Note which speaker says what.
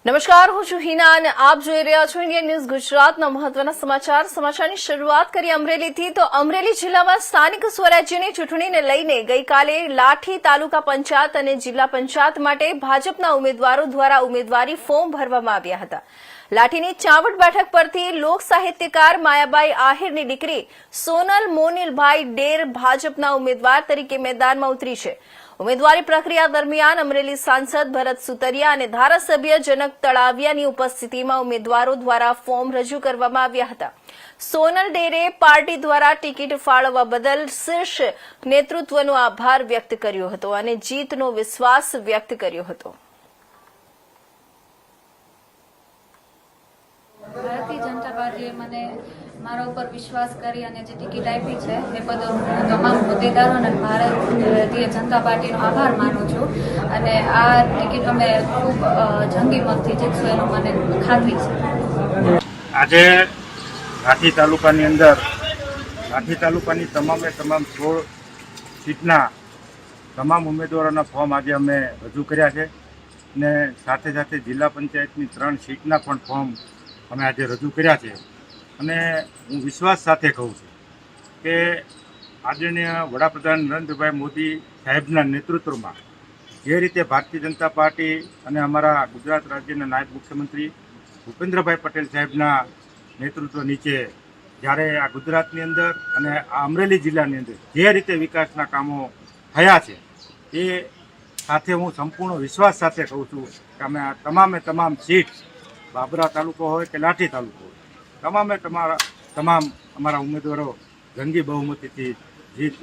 Speaker 1: નમસ્કાર, હું છું હિના અને આપ જોઈ રહ્યા છો ઇન્ડિયન ન્યૂઝ ગુજરાતના મહત્વના સમાચારની શરૂઆત કરીએ અમરેલીથી। તો અમરેલી જિલ્લામાં સ્થાનિક સ્વરાજ્યની ચૂંટણીને લઈને ગઈકાલે લાઠી તાલુકા પંચાયત અને જિલ્લા પંચાયત માટે ભાજપના ઉમેદવારો દ્વારા ઉમેદવારી ફોર્મ ભરવામાં આવ્યા હતા। લાઠીની ચાવડ બેઠક પરથી લોક સાહિત્યકાર માયાબાઈ આહિરની દીકરી સોનલ મોનિલભાઈ ડેર ભાજપના ઉમેદવાર તરીકે મેદાનમાં ઉતરી છે। ઉમેદવારી પ્રક્રિયા દરમિયાન અમરેલી સાંસદ ભરત સુતરિયા અને ધારાસભ્ય જનક તળાવિયાની ઉપસ્થિતિમાં ઉમેદવારો દ્વારા ફોર્મ રજૂ કરવામાં આવ્યા હતા। સોનલ ડેરે પાર્ટી દ્વારા ટિકિટ ફાળવવા બદલ શીર્ષ નેતૃત્વનો આભાર વ્યક્ત કર્યો હતો અને જીતનો વિશ્વાસ વ્યક્ત કર્યો હતો।
Speaker 2: ભારતીય જનતા પાર્ટીએ મને મારા ઉપર વિશ્વાસ કરી અને જે ટિકિટ આપી છે એ બદલ હું તમામ હોદ્દેદારો અને ભારતીય જનતા પાર્ટીનો આભાર માનું છું અને આ ટિકિટ અમે ખૂબ જંગી મતથી જીતશું એનો મને ખાતરી છે।
Speaker 3: આજે લાઠી તાલુકાની અંદર લાઠી તાલુકાની તમામે તમામ 16 સીટના તમામ ઉમેદવારોના ફોર્મ આજે અમે રજૂ કર્યા છે અને સાથે સાથે જિલ્લા પંચાયતની 3 સીટના પણ ફોર્મ અમે આજે રજૂ કર્યા છે અને હું વિશ્વાસ સાથે કહું છું કે આદરણીય વડાપ્રધાન નરેન્દ્રભાઈ મોદી સાહેબના નેતૃત્વમાં જે રીતે ભારતીય જનતા પાર્ટી અને અમારા ગુજરાત રાજ્યના નાયબ મુખ્યમંત્રી ભૂપેન્દ્રભાઈ પટેલ સાહેબના નેતૃત્વ નીચે જ્યારે આ ગુજરાતની અંદર અને આ અમરેલી જિલ્લાની અંદર જે રીતે વિકાસના કામો થયા છે એ સાથે હું સંપૂર્ણ વિશ્વાસ સાથે કહું છું કે અમે આ તમામ સીટ બાબરા તાલુકો હોય કે લાઠી તાલુકો હોય તમામ અમારા ઉમેદવારો જંગી બહુમતીથી જીત